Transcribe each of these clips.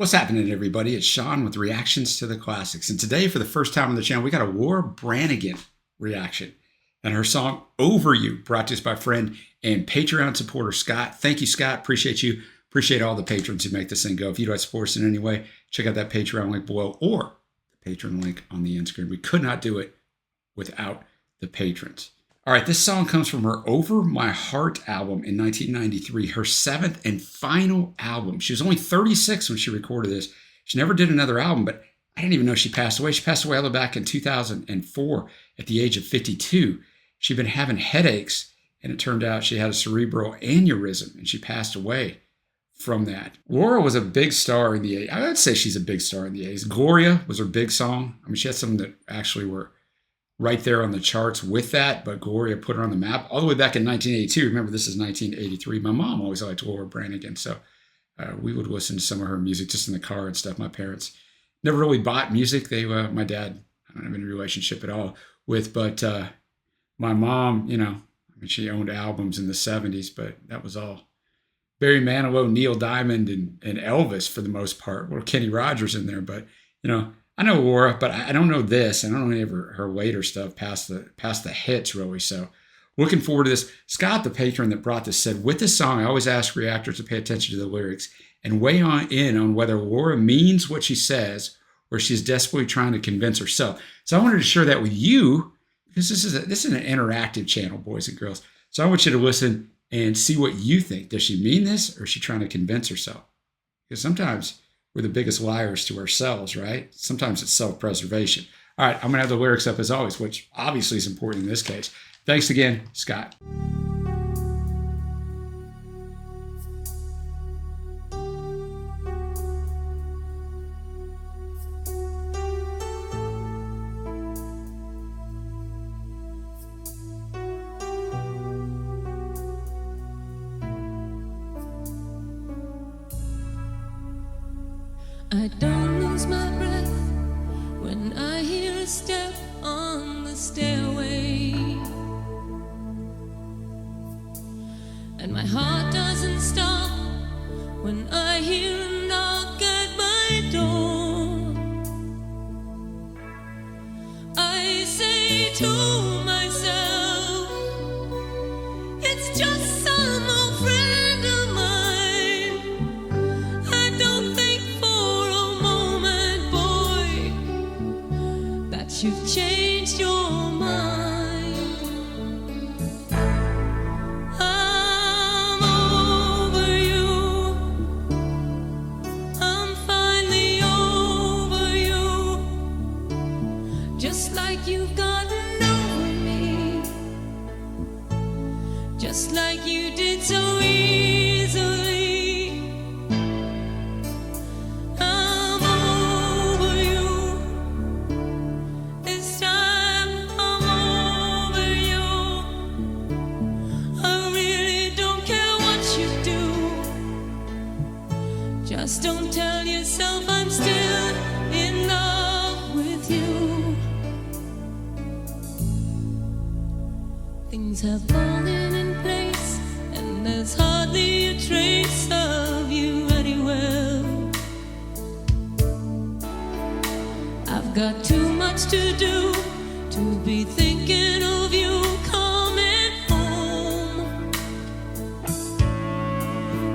What's happening, everybody? It's Sean with Reactions to the Classics. And today, for the first time on the channel, we got a Laura Branigan reaction. And her song, Over You, brought to us by friend and Patreon supporter, Scott. Thank you, Scott. Appreciate you. Appreciate all the patrons who make this thing go. If you'd like to support us in any way, check out that Patreon link below or the Patreon link on the end screen. We could not do it without the patrons. All right, this song comes from her Over My Heart album in 1993, her seventh and final album. She was only 36 when she recorded this. She never did another album, but I didn't even know she passed away. She passed away all the way back in 2004 at the age of 52. She'd been having headaches, and it turned out she had a cerebral aneurysm, and she passed away from that. Laura was a big star in the 80s. I would say she's a big star in the 80s. Gloria was her big song. I mean, she had some that actually were right there on the charts with that, but Gloria put her on the map all the way back in 1982. Remember, this is 1983. My mom always liked Laura Branigan, so we would listen to some of her music just in the car and stuff. My parents never really bought music. My dad, I don't have any relationship at all with, but my mom, I mean, she owned albums in the 70s, but that was all Barry Manilow, Neil Diamond, and Elvis for the most part. Well, Kenny Rogers in there, but I know Laura, but I don't know this. I don't know any of her later stuff past the hits, really. So looking forward to this. Scott, the patron that brought this, said, with this song, I always ask reactors to pay attention to the lyrics and weigh in on whether Laura means what she says or she's desperately trying to convince herself. So I wanted to share that with you because this is an interactive channel, boys and girls. So I want you to listen and see what you think. Does she mean this or is she trying to convince herself? Because sometimes we're the biggest liars to ourselves, right? Sometimes it's self-preservation. All right, I'm going to have the lyrics up as always, which obviously is important in this case. Thanks again, Scott. I don't lose my breath when I hear a step on the stairway, and my heart doesn't stop when I hear a knock at my door. I say to myself, it's just some old friend of mine. I don't think you've changed your mind. I'm over you. I'm finally over you. Just like you've gotten over me. Just like you did so easily. Just don't tell yourself I'm still in love with you. Things have fallen in place, and there's hardly a trace of you anywhere. I've got too much to do to be thinking of you coming home.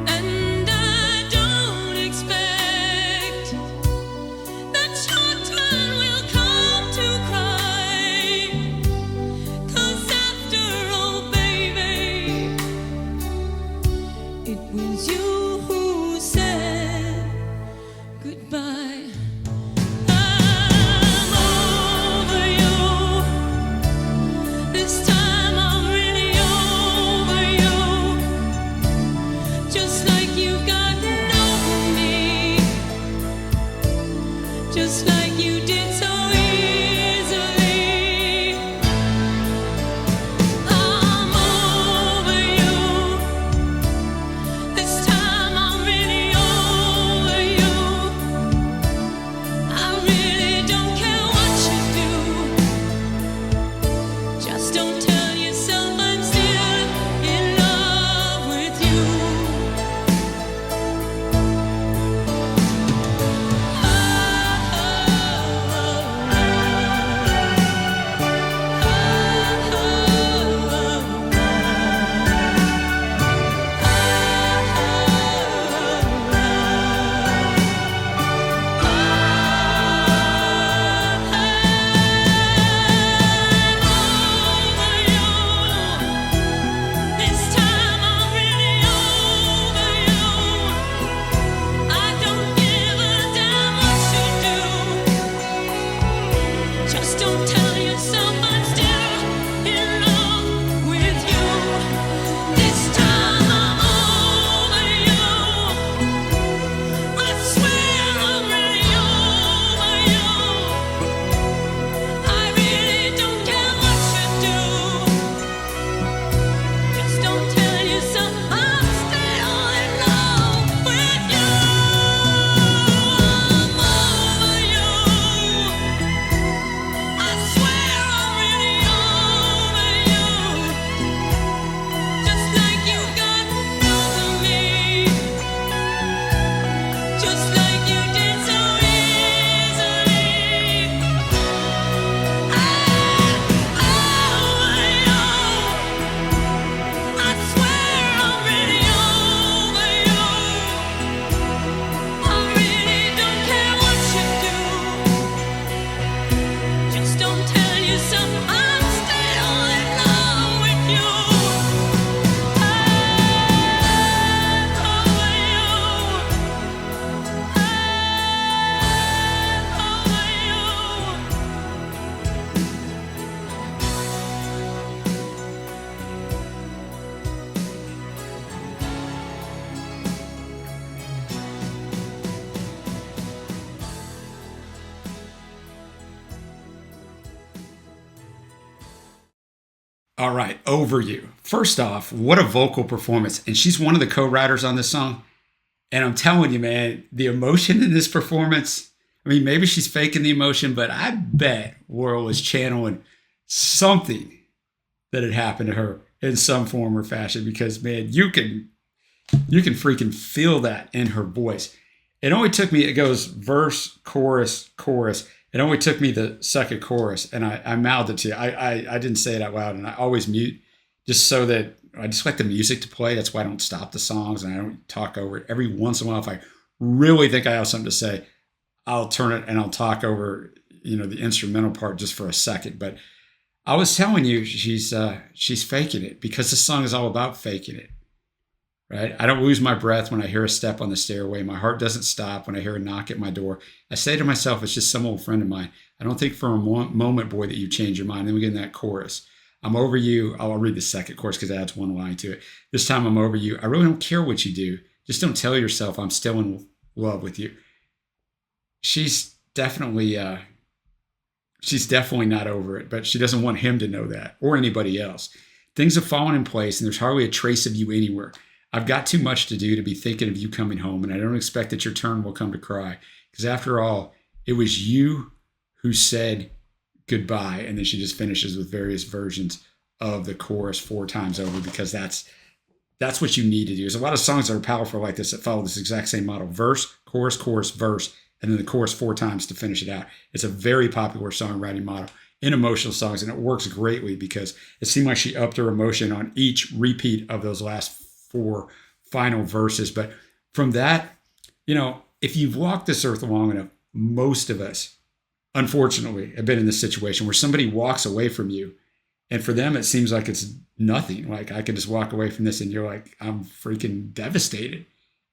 And I don't expect that your turn will come to cry, 'cause after all, baby, it was you who said goodbye. I'm over you. yourself, I'm still in love with you. This time I'm over you. I swear I'm really over you. I really don't care what you do. Just don't tell yourself I'm still in love with you. I'm over you. I swear I'm really over you. Just like you got over me. Just like you did so easily. I'm over you. I swear I'm really over you. I really don't care what you do. Just don't tell yourself I'm still in love with you. I'm over All right, Over You. First off, what a vocal performance. And she's one of the co-writers on this song. And I'm telling you, man, the emotion in this performance, I mean, maybe she's faking the emotion, but I bet Laurel was channeling something that had happened to her in some form or fashion because, man, you can freaking feel that in her voice. It only took me, it goes verse, chorus, chorus. It only took me the second chorus, and I mouthed it to you. I didn't say it out loud, and I always mute just so that I just like the music to play. That's why I don't stop the songs and I don't talk over it. Every once in a while, if I really think I have something to say, I'll turn it and I'll talk over, the instrumental part just for a second. But I was telling you, she's faking it because this song is all about faking it. Right? I don't lose my breath when I hear a step on the stairway. My heart doesn't stop when I hear a knock at my door. I say to myself, it's just some old friend of mine. I don't think for a moment, boy, that you change your mind. Then we get in that chorus. I'm over you. I'll read the second chorus because it adds one line to it. This time I'm over you. I really don't care what you do. Just don't tell yourself I'm still in love with you. She's definitely not over it, but she doesn't want him to know that or anybody else. Things have fallen in place and there's hardly a trace of you anywhere. I've got too much to do to be thinking of you coming home, and I don't expect that your turn will come to cry. Because after all, it was you who said goodbye. And then she just finishes with various versions of the chorus 4 times over because that's what you need to do. There's a lot of songs that are powerful like this that follow this exact same model. Verse, chorus, chorus, verse, and then the chorus 4 times to finish it out. It's a very popular songwriting model in emotional songs, and it works greatly because it seemed like she upped her emotion on each repeat of those last 4 final verses. But from that, if you've walked this earth long enough, most of us, unfortunately, have been in this situation where somebody walks away from you. And for them, it seems like it's nothing. Like I can just walk away from this and you're like, I'm freaking devastated.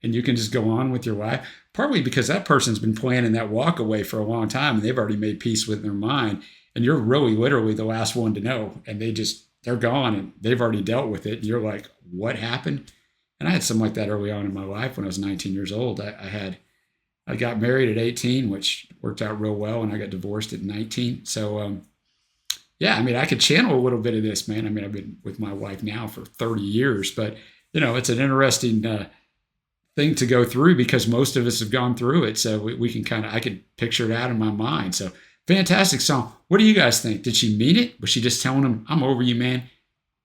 And you can just go on with your life. Partly because that person's been planning that walk away for a long time and they've already made peace with their mind. And you're really literally the last one to know. And they're gone and they've already dealt with it. And you're like, what happened? And I had something like that early on in my life when I was 19 years old. I got married at 18, which worked out real well. And I got divorced at 19. So, I could channel a little bit of this, man. I've been with my wife now for 30 years, but it's an interesting thing to go through because most of us have gone through it. So we can I could picture it out in my mind. So fantastic song. What do you guys think? Did she mean it? Was she just telling him, I'm over you, man.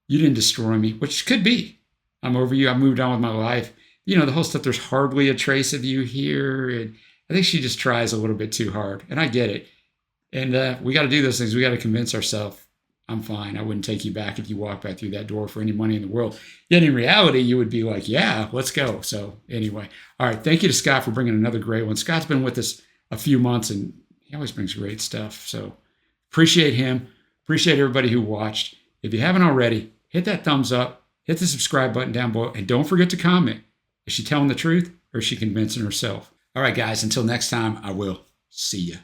You didn't destroy me, which could be. I'm over you. I moved on with my life. The whole stuff, there's hardly a trace of you here. And I think she just tries a little bit too hard. And I get it. And we got to do those things. We got to convince ourselves, I'm fine. I wouldn't take you back if you walked back through that door for any money in the world. Yet in reality, you would be like, yeah, let's go. So anyway, all right. Thank you to Scott for bringing another great one. Scott's been with us a few months and he always brings great stuff. So appreciate him. Appreciate everybody who watched. If you haven't already, hit that thumbs up, hit the subscribe button down below, and don't forget to comment. Is she telling the truth or is she convincing herself? All right, guys, until next time, I will see you.